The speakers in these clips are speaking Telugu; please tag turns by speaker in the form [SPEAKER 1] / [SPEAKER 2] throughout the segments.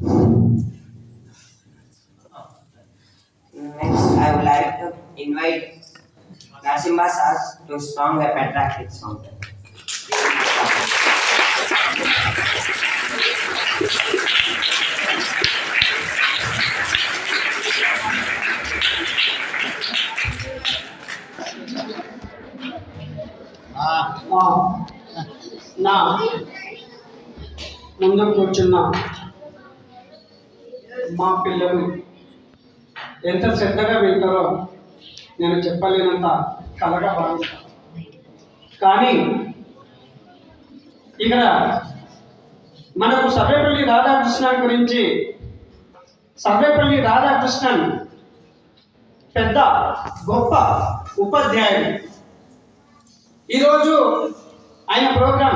[SPEAKER 1] Next, I would like to invite Nasimba Sas to song a patriotic song.
[SPEAKER 2] నా ముందు కూర్చున్న మా పిల్లలు ఎంత శ్రద్ధగా వింటారో నేను చెప్పలేనంత కలగా భావిస్తాను. కానీ ఇక్కడ మనకు సర్వేపల్లి రాధాకృష్ణన్ గురించి, సర్వేపల్లి రాధాకృష్ణన్ పెద్ద గొప్ప ఉపాధ్యాయుడు. ఈరోజు ఆయన ప్రోగ్రాం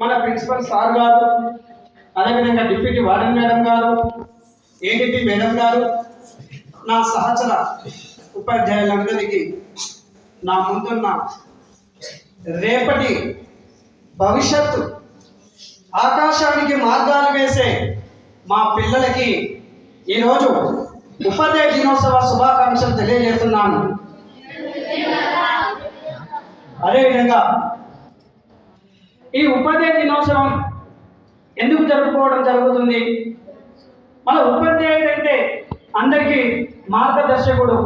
[SPEAKER 2] మన ప్రిన్సిపల్ సార్ గారు, అదేవిధంగా డిప్యూటీ వార్డెన్ మేడం గారు, ఏడీపీ మేడం గారు, నా సహచర ఉపాధ్యాయులందరికీ నా ముందున్న రేపటి భవిష్యత్తు ఆకాశానికి మార్గాలు వేసే మా పిల్లలకి ఈరోజు ఉపాధ్యాయ దినోత్సవ శుభాకాంక్షలు తెలియజేస్తున్నాను. అదేవిధంగా ఈ ఉపాధ్యాయ దినోత్సవం ఎందుకు జరుపుకోవడం జరుగుతుంది? మన ఉపాధ్యాయుడు అంటే అందరికీ మార్గదర్శకుడు.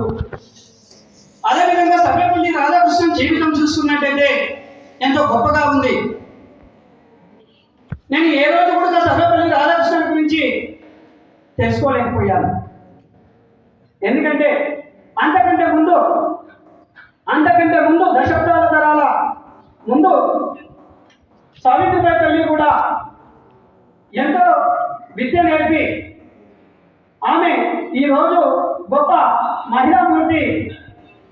[SPEAKER 2] అదేవిధంగా సర్వేపల్లి రాధాకృష్ణన్ జీవితం చూసుకున్నట్టయితే ఎంతో గొప్పగా ఉంది. నేను ఏ రోజు కూడా సర్వేపల్లి రాధాకృష్ణన్ గురించి తెలుసుకోలేకపోయాను. ఎందుకంటే అంతకంటే ముందు దశాబ్దాల తరాల ముందు సావిత్రిబాయి తల్లి కూడా ఎంతో విద్య నేర్పి ఆమె ఈరోజు గొప్ప మహిళామూర్తి,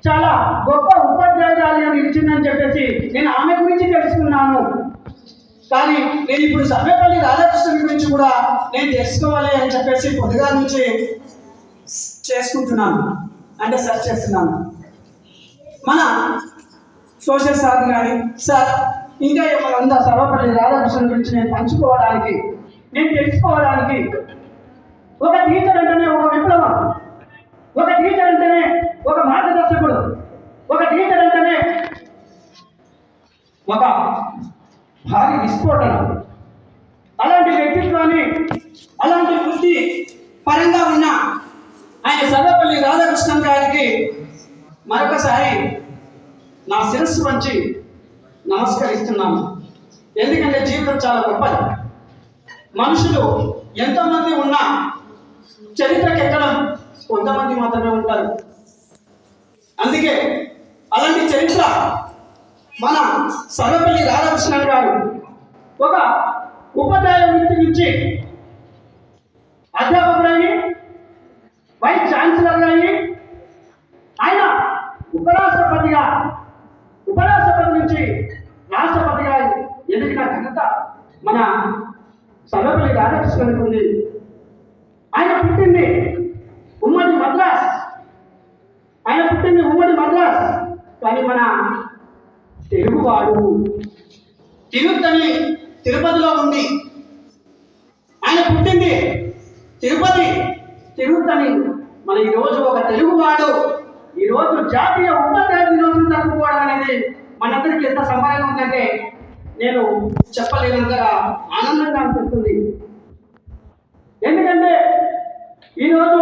[SPEAKER 2] చాలా గొప్ప ఉపాధ్యాయురాలిగా నిలిచిందని చెప్పేసి నేను ఆమె గురించి తెలుసుకున్నాను. కానీ నేను ఇప్పుడు సర్వేపల్లి రాధాకృష్ణన్ గురించి కూడా నేను తెలుసుకోవాలి అని చెప్పేసి పొద్దుగా నుంచి చేసుకుంటున్నాను, అంటే సెర్చ్ చేస్తున్నాను. మన సోషల్ సార్ కానీ సార్ ఇంకా ఏమైనా ఉందా సర్వేపల్లి రాధాకృష్ణన్ గురించి నేను పంచుకోవడానికి, నేను తెలుసుకోవడానికి? ఒక టీచర్ అంటేనే ఒక విప్లవం, ఒక టీచర్ అంటేనే ఒక మార్గదర్శకుడు, ఒక టీచర్ అంటేనే ఒక భారీ విస్ఫోటన. అలాంటి వ్యక్తిత్వాన్ని, అలాంటి వృత్తి పరంగా ఉన్న ఆయన సర్వేపల్లి రాధాకృష్ణన్ గారికి మరొకసారి నా శిరస్సు వంచి నమస్కరిస్తున్నాను. ఎందుకంటే జీవితం చాలా గొప్పది. మనుషులు ఎంతోమంది ఉన్నా చరిత్రకి ఎక్కడం కొంతమంది మాత్రమే ఉంటారు. అందుకే అలాంటి చరిత్ర మన సర్వేపల్లి రాధాకృష్ణన్ గారు ఒక ఉపాధ్యాయ వృత్తి నుంచి అధ్యాపకుడయ్యి, వైస్ ఛాన్సలర్గా అయ్యి, ఆయన ఉపరాష్ట్రపతి నుంచి రాష్ట్రపతిగా ఎదిగిన ఘనత మన సర్వేపల్లి రాధాకృష్ణన్ ఉంది. ఆయన పుట్టింది ఉమ్మడి మద్రాస్, కానీ మన తెలుగువాడు. తిరుత్తని తిరుపతిలో ఉంది. ఆయన పుట్టింది తిరుపతి, తిరుత్తని. మన ఈరోజు ఒక తెలుగువాడు ఈరోజు జాతీయ ఉపాధ్యాయ దినోత్సవం జరుపుకోవడం అనేది మనందరికీ ఎంత సంబరంగా ఉందంటే నేను చెప్పలేనంతగా ఆనందంగా అనిపిస్తుంది. ఎందుకంటే ఈరోజు